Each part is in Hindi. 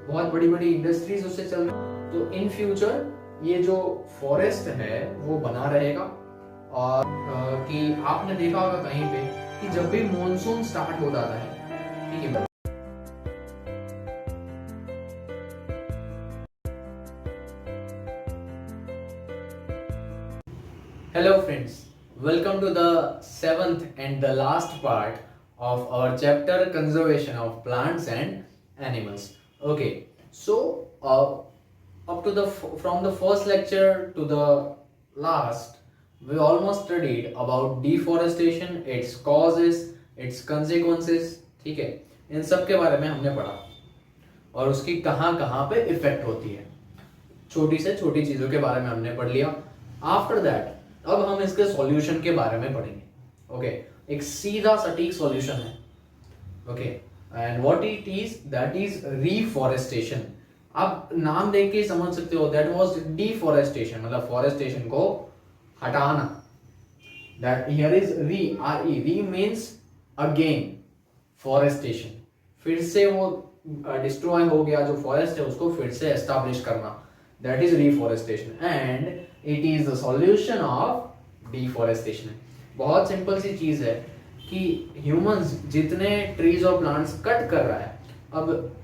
बहुत बड़ी बड़ी इंडस्ट्रीज उससे चल रही। तो इन फ्यूचर ये जो फॉरेस्ट है वो बना रहेगा। और कि आपने देखा होगा कहीं पे कि जब भी मॉनसून स्टार्ट हो जाता है, ठीक है, hello friends, welcome to the seventh and the last part of our chapter conservation of plants and animals. Okay, so up to the from the first lecture to the last, we almost studied about deforestation, its causes, its consequences. ठीक है, इन सब के बारे में हमने पढ़ा और उसकी कहाँ कहाँ पे इफेक्ट होती है। छोटी से छोटी चीजों के बारे में हमने पढ़ लिया। आफ्टर दैट अब हम इसके सॉल्यूशन के बारे में पढ़ेंगे। ओके, एक सीधा सटीक सॉल्यूशन है। Okay, and what it is, that is reforestation. आप नाम देख के समझ सकते हो, दैट वाज डिफॉरेस्टेशन, मतलब फॉरेस्टेशन को हटाना। That here is re, R E, re means again forestation, फिर से वो डिस्ट्रॉय हो गया जो फॉरेस्ट है उसको फिर से एस्टैब्लिश करना, that is reforestation and it is the solution of deforestation. बहुत सिंपल सी चीज है कि ह्यूमंस जितने ट्रीज और प्लांट्स कट कर रहा है, अब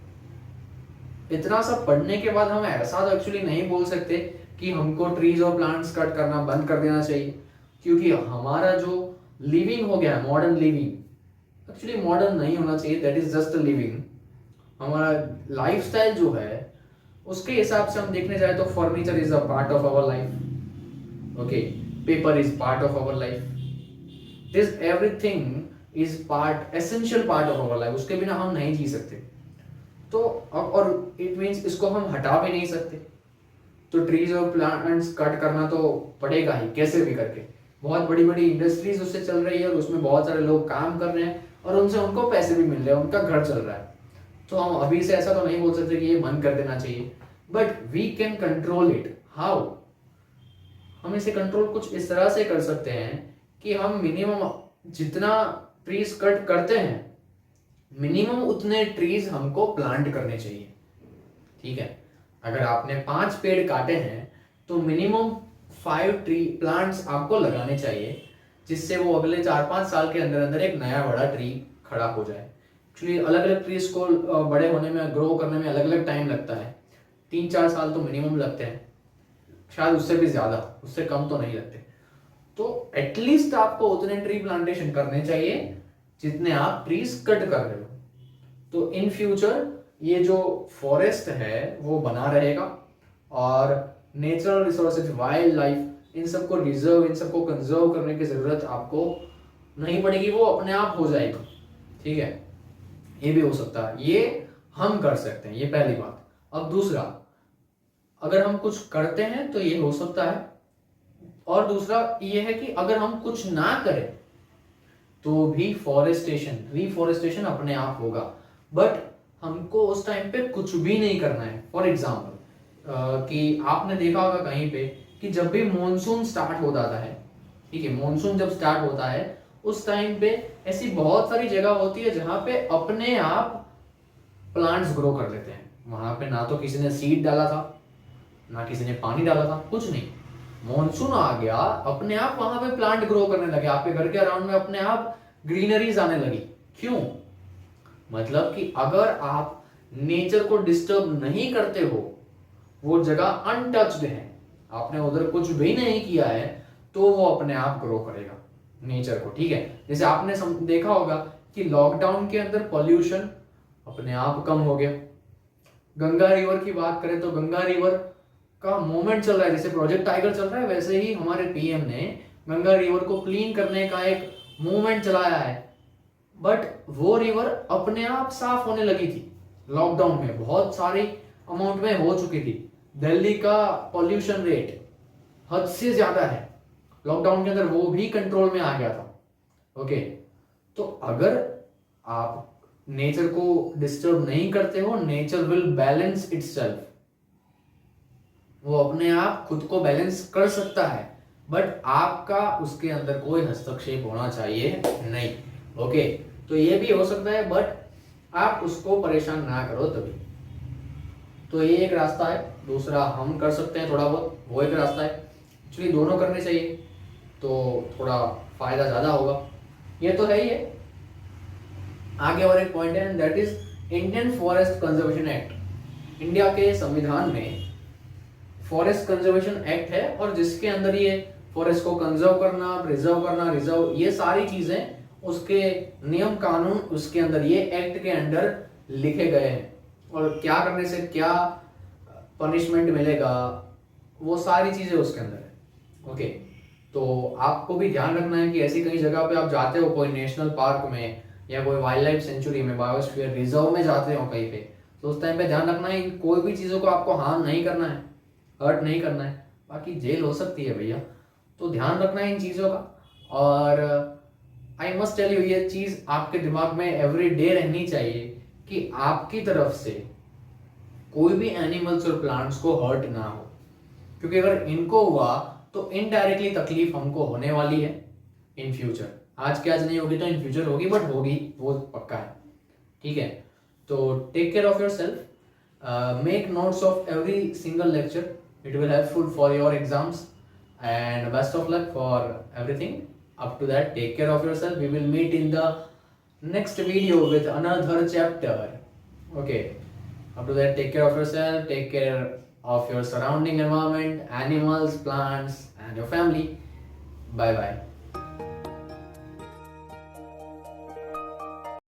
इतना सब पढ़ने के बाद हम ऐसा तो एक्चुअली नहीं बोल सकते कि हमको ट्रीज और प्लांट्स कट करना बंद कर देना चाहिए, क्योंकि हमारा जो लिविंग हो गया है, मॉडर्न लिविंग, एक्चुअली मॉडर्न नहीं होना चाहिए, दैट इज जस्ट लिविंग। हमारा लाइफस्टाइल जो है उसके हिसाब से हम देखने जाए तो furniture is a part of our life. Okay, paper is part of our life, this everything is part, essential part of our life, उसके बिना हम नहीं जी सकते। तो और इट मींस इसको हम हटा भी नहीं सकते, तो ट्रीज और प्लांट्स कट करना तो पड़ेगा ही कैसे भी करके। बहुत बड़ी बड़ी इंडस्ट्रीज उससे चल रही है और उसमें बहुत सारे लोग काम कर रहे हैं और उनसे उनको पैसे भी मिल रहे हैं, उनका घर चल रहा है। तो हम अभी से ऐसा तो नहीं बोल सकते कि ये बंद कर देना चाहिए, but we can control it. How? हम इसे कंट्रोल कुछ इस तरह से कर सकते हैं कि हम मिनिमम जितना ट्रीज कट करते हैं, मिनिमम उतने ट्रीज हमको प्लांट करने चाहिए। ठीक है, अगर आपने 5 पेड़ काटे हैं तो मिनिमम 5 ट्री प्लांट्स आपको लगाने चाहिए, जिससे वो अगले 4-5 साल के अंदर अंदर एक नया बड़ा ट्री खड़ा हो जाए। एक्चुअली अलग अलग ट्रीज को बड़े होने में, ग्रो करने में अलग अलग टाइम लगता है, 3-4 साल तो मिनिमम लगते हैं, शायद उससे भी ज्यादा, उससे कम तो नहीं लगते। तो एटलीस्ट आपको उतने ट्री प्लांटेशन करने चाहिए जितने आप ट्रीज कट कर रहे हो। तो इन फ्यूचर ये जो फॉरेस्ट है वो बना रहेगा और नेचुरल रिसोर्सेज, वाइल्ड लाइफ, इन सबको रिजर्व, इन सबको कंजर्व करने की जरूरत आपको नहीं पड़ेगी, वो अपने आप हो जाएगा। ठीक है, ये भी हो सकता है, ये हम कर सकते हैं, ये पहली बात। अब दूसरा, अगर हम कुछ करते हैं तो ये हो सकता है, और दूसरा ये है कि अगर हम कुछ ना करें तो भी फॉरेस्टेशन, रिफॉरेस्टेशन अपने आप होगा, बट हमको उस टाइम पे कुछ भी नहीं करना है। फॉर एग्जाम्पल कि आपने देखा होगा कहीं पे कि जब भी मॉनसून स्टार्ट हो जाता है, ठीक है, मॉनसून जब स्टार्ट होता है उस टाइम पे ऐसी बहुत सारी जगह होती है जहां पे अपने आप प्लांट्स ग्रो कर लेते हैं। वहां पे ना तो किसी ने सीड डाला था, ना किसी ने पानी डाला था, कुछ नहीं, मॉनसून आ गया, अपने आप वहां पे प्लांट ग्रो करने लगे, आपके घर के अराउंड में अपने आप ग्रीनरीज आने लगी। क्यों? मतलब कि अगर आप नेचर को डिस्टर्ब नहीं करते हो, वो जगह अनटच्ड है, आपने उधर कुछ भी नहीं किया है, तो वो अपने आप ग्रो करेगा नेचर को। ठीक है, जैसे आपने देखा होगा कि लॉकडाउन के अंदर पॉल्यूशन अपने आप कम हो गया। गंगा रिवर की बात करें तो गंगा रिवर का मूवमेंट चल रहा है, जैसे प्रोजेक्ट टाइगर चल रहा है, वैसे ही हमारे पीएम ने गंगा रिवर को क्लीन करने का एक मूवमेंट चलाया है। बट वो रिवर अपने आप साफ होने लगी थी लॉकडाउन में, बहुत सारी अमाउंट में हो चुकी थी। दिल्ली का पॉल्यूशन रेट हद से ज्यादा है, लॉकडाउन के अंदर वो भी कंट्रोल में आ गया था। ओके, तो अगर आप नेचर को डिस्टर्ब नहीं करते हो, नेचर विल बैलेंस इटसेल्फ, वो अपने आप खुद को बैलेंस कर सकता है, बट आपका उसके अंदर कोई हस्तक्षेप होना चाहिए नहीं। ओके, तो ये भी हो सकता है, बट आप उसको परेशान ना करो तभी। तो ये एक रास्ता है, दूसरा हम कर सकते हैं थोड़ा बहुत, वो एक रास्ता है। एक्चुअली दोनों करने चाहिए तो थोड़ा फायदा ज़्यादा होगा, ये तो है ही है। आगे और एक पॉइंट है, that is Indian forest conservation act. India के संविधान में फॉरेस्ट कंजर्वेशन एक्ट है, और जिसके अंदर ये फॉरेस्ट को कंजर्व करना, प्रिजर्व करना, रिजर्व, ये सारी चीजें, उसके नियम कानून उसके अंदर, ये एक्ट के अंडर लिखे गए हैं। और क्या करने से क्या पनिशमेंट मिलेगा, वो सारी चीजें उसके अंदर है। ओके, तो आपको भी ध्यान रखना है कि ऐसी कई जगह पे आप जाते हो, कोई नेशनल पार्क में या कोई वाइल्ड लाइफ सेंचुरी में, बायोस्फीयर रिजर्व में जाते हो कहीं पे, तो उस टाइम पे ध्यान रखना है कोई भी चीज़ों को आपको हार्म नहीं करना है, हर्ट नहीं करना है, बाकी जेल हो सकती है भैया, तो ध्यान रखना है इन चीज़ों का। और आई मस्ट टेल यू, ये चीज़ आपके दिमाग में एवरी डे रहनी चाहिए कि आपकी तरफ से कोई भी एनिमल्स और प्लांट्स को हर्ट ना हो, क्योंकि अगर इनको हुआ तो इनडायरेक्टली तकलीफ हमको होने वाली है इन फ्यूचर। आज के आज नहीं होगी तो इन फ्यूचर होगी, बट होगी, वो पक्का है। ठीक है, तो take care of your self, make notes of every single lecture, it will helpful for your exams, and best of luck for everything. Up to that, take care of yourself. We will meet in the next video with another chapter. Okay, up to that, take care of yourself, take care of your surrounding environment, animals, plants, and your family. Bye bye.